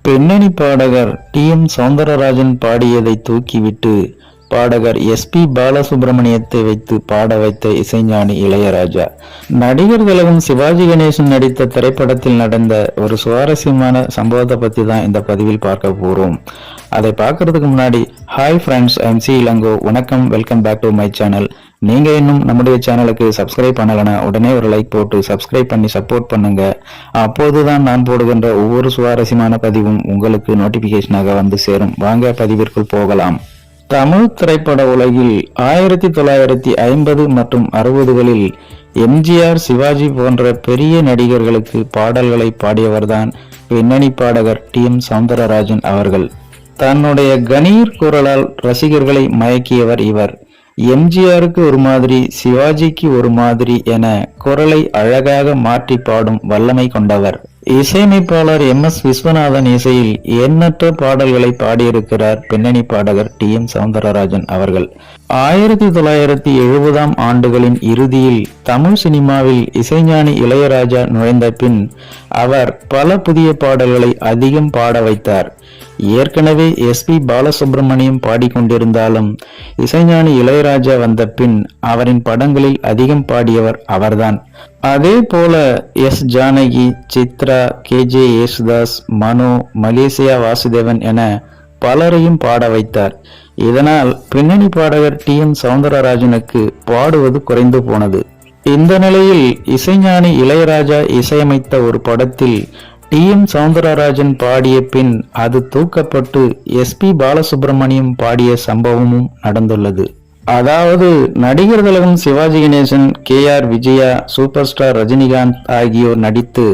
பின்னணி பாடகர் டி.எம். சௌந்தரராஜன் பாடியதை தூக்கிவிட்டு பாடகர் எஸ்.பி. பாலசுப்ரமணியத்தை வைத்து பாட வைத்த இசைஞானி இளையராஜா. நடிகர் திலகம் சிவாஜி கணேசன் நடித்த திரைப்படத்தில் நடந்த ஒரு சுவாரஸ்யமான சம்பவத்தை பத்தி தான் இந்த பதிவில் பார்க்க போறோம். அதை பார்க்கறதுக்கு முன்னாடி hi friends, I am C Ilango. வணக்கம், welcome back to my channel. நீங்க இன்னும் நம்முடைய சேனலுக்கு சப்ஸ்கிரைப் பண்ணலனா உடனே ஒரு லைக் போட்டு சப்ஸ்கிரைப் பண்ணி சப்போர்ட் பண்ணுங்க. அப்போதுதான் நான் போடுகின்ற ஒவ்வொரு சுவாரஸ்யமான பதிவும் உங்களுக்கு நோட்டிபிகேஷனாக வந்து சேரும். வாங்க பதிவிற்குள் போகலாம். தமிழ் திரைப்பட உலகில் 1950 மற்றும் 60களில் எம்ஜிஆர், சிவாஜி போன்ற பெரிய நடிகர்களுக்கு பாடல்களை பாடியவர்தான் பின்னணி பாடகர் டி.எம். சௌந்தரராஜன் அவர்கள். தன்னுடைய கணீர் குரலால் ரசிகர்களை மயக்கியவர் இவர். எம்ஜிஆருக்கு ஒரு மாதிரி, சிவாஜிக்கு ஒரு மாதிரி என குரலை அழகாக மாற்றி பாடும் வல்லமை கொண்டவர். இசையமைப்பாளர் எம்.எஸ். விஸ்வநாதன் இசையில் எண்ணற்ற பாடல்களை பாடியிருக்கிறார் பின்னணி பாடகர் டி.எம். சௌந்தரராஜன் அவர்கள். 1970ஆம் ஆண்டுகளின் இறுதியில் தமிழ் சினிமாவில் இசைஞானி இளையராஜா நுழைந்த பின் அவர் பல புதிய பாடல்களை அதிகம் பாட வைத்தார். ஏற்கனவே எஸ்.பி. பாலசுப்ரமணியம் பாடிக்கொண்டிருந்தாலும் இசைஞானி இளையராஜா வந்த பின் அவரின் படங்களில் அதிகம் பாடியவர் அவர்தான். அதே போல எஸ். ஜானகி, சித்ரா, கே.ஜே. யேசுதாஸ், மனோ, மலேசியா வாசுதேவன் என பலரையும் பாட வைத்தார். இதனால் பின்னணி பாடகர் டி.எம். சௌந்தரராஜனுக்கு பாடுவது குறைந்து போனது. இந்த நிலையில் இசைஞானி இளையராஜா இசையமைத்த ஒரு படத்தில் டி.எம். சௌந்தரராஜன் பாடிய பின் அது தூக்கப்பட்டு எஸ்.பி. பாலசுப்ரமணியம் பாடிய சம்பவமும் நடந்துள்ளது. அதாவது நடிகர் திலகம் சிவாஜி கணேசன், கே.ஆர். விஜயா, சூப்பர் ஸ்டார் ரஜினிகாந்த் ஆகியோர் நடித்து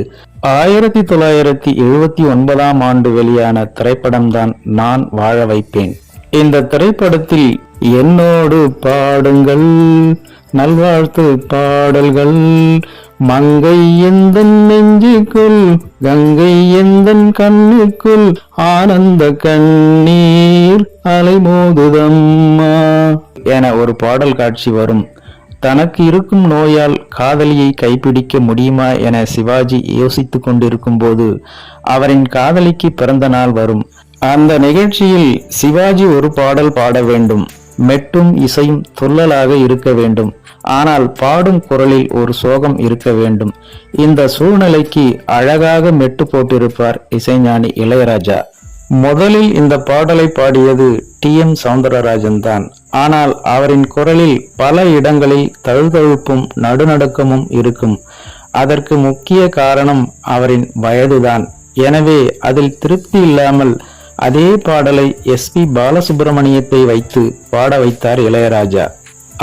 1979ஆம் ஆண்டு வெளியான திரைப்படம்தான் நான் வாழ வைப்பேன். இந்த திரைப்படத்தில் என்னோடு பாடுங்கள் நல்வாழ்த்து பாடல்கள், மங்கை எந்தன் நெஞ்சுக்குள், கங்கை எந்தன் கண்ணுக்குள், ஆனந்த கண்ணீர் அலைமோதுதம்மா என ஒரு பாடல் காட்சி வரும். தனக்கு இருக்கும் நோயால் காதலியை கைப்பிடிக்க முடியுமா என சிவாஜி யோசித்துக் கொண்டிருக்கும் போது அவரின் காதலிக்கு பிறந்த நாள் வரும். அந்த நிகழ்ச்சியில் சிவாஜி ஒரு பாடல் பாட வேண்டும். மெட்டும் இசையும் துள்ளலாக இருக்க வேண்டும். ஆனால் பாடும் குரலில் ஒரு சோகம் இருக்க வேண்டும். இந்த சூழ்நிலைக்கு அழகாக மெட்டு போட்டிருப்பார் இசைஞானி இளையராஜா. முதலில் இந்த பாடலை பாடியது டி.எம். சௌந்தரராஜன் தான். ஆனால் அவரின் குரலில் பல இடங்களில் தழுதழுப்பும் நடுநடுக்கமும் இருக்கும். அதற்கு முக்கிய காரணம் அவரின் வயதுதான். எனவே அதில் திருப்தி இல்லாமல் அதே பாடலை எஸ்.பி. பாலசுப்ரமணியத்தை வைத்து பாட வைத்தார் இளையராஜா.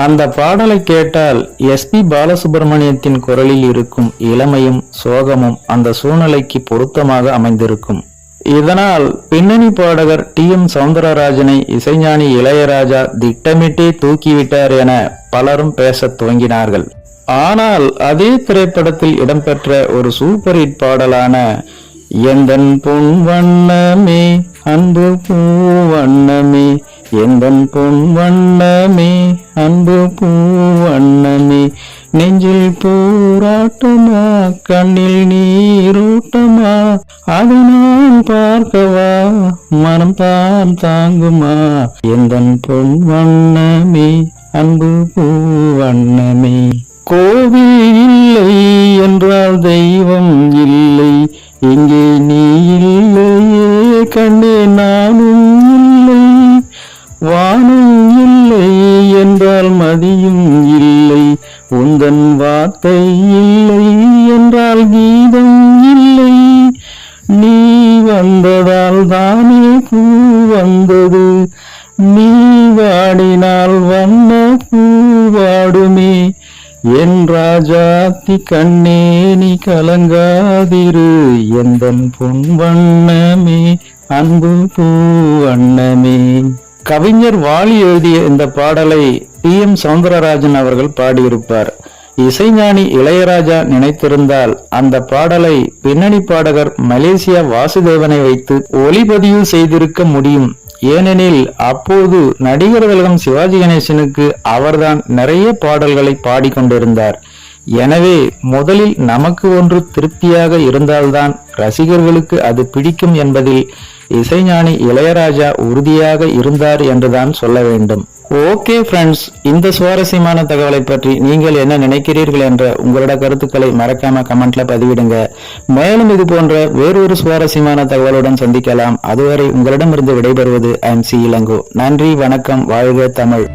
அந்த பாடலை கேட்டால் எஸ்.பி. பாலசுப்ரமணியத்தின் குரலில் இருக்கும் இளமையும் சோகமும் அந்த சூழ்நிலைக்கு பொருத்தமாக அமைந்திருக்கும். இதனால் பின்னணி பாடகர் டி.எம். சௌந்தரராஜனை இசைஞானி இளையராஜா திட்டமிட்டே தூக்கிவிட்டார் என பலரும் பேசத் துவங்கினார்கள். ஆனால் அதே திரைப்படத்தில் இடம்பெற்ற ஒரு சூப்பர் ஹிட் பாடலான எந்தன் பொன் வண்ணமே அன்பு பூ வண்ணமே, எந்தன் பொன் வண்ணமே அன்பு பூ வண்ணமே, நெஞ்சில் பூராட்டமா கண்ணில் நீரோட்டமா, அதை நான் பார்க்கவா மனம் தான் தாங்குமா, எந்தன் பொன் வண்ணமே அன்பு பூ வண்ணமே. கோவில் இல்லை என்றால் தெய்வம் இல்லை, இங்கே நீ இல்லையே கண்ணே நானும் இல்லை, வானம் இல்லை என்றால் மதியும் இல்லை, உந்தன் வார்த்தை இல்லை என்றால் கீதம் இல்லை, நீ வந்ததால் தானே பூ வந்தது, நீ வாடினால் வண்ண பூ வாடுமே, என் ராஜாத்தி கண்ணே நீ கலங்காதிரு, எந்தன் பொன் வண்ணமே அன்பு பூ வண்ணமே. கவிஞர் வாலி எழுதிய இந்த பாடலை டி.எம். சௌந்தரராஜன் அவர்கள் பாடியிருப்பார். இசைஞானி இளையராஜா நினைத்திருந்தால் அந்த பாடலை பின்னணி பாடகர் மலேசியா வாசுதேவனை வைத்து ஒளிப்பதிவு செய்திருக்க முடியும். ஏனெனில் அப்போது நடிகர் திலகம் சிவாஜி கணேசனுக்கு அவர்தான் நிறைய பாடல்களை பாடிக்கொண்டிருந்தார். எனவே முதலில் நமக்கு ஒன்று திருப்தியாக இருந்தால்தான் ரசிகர்களுக்கு அது பிடிக்கும் என்பதில் இசைஞானி இளையராஜா உறுதியாக இருந்தார் என்றுதான் சொல்ல வேண்டும். ஓகே ஃப்ரெண்ட்ஸ், இந்த சுவாரஸ்யமான தகவலை பற்றி நீங்கள் என்ன நினைக்கிறீர்கள் என்ற உங்களோட கருத்துக்களை மறக்காம கமெண்ட்ல பதிவிடுங்க. மேலும் இது போன்ற வேறொரு சுவாரஸ்யமான தகவலுடன் சந்திக்கலாம். அதுவரை உங்களிடமிருந்து விடைபெறுவது MC இளங்கோ. நன்றி, வணக்கம், வாழ்க தமிழ்.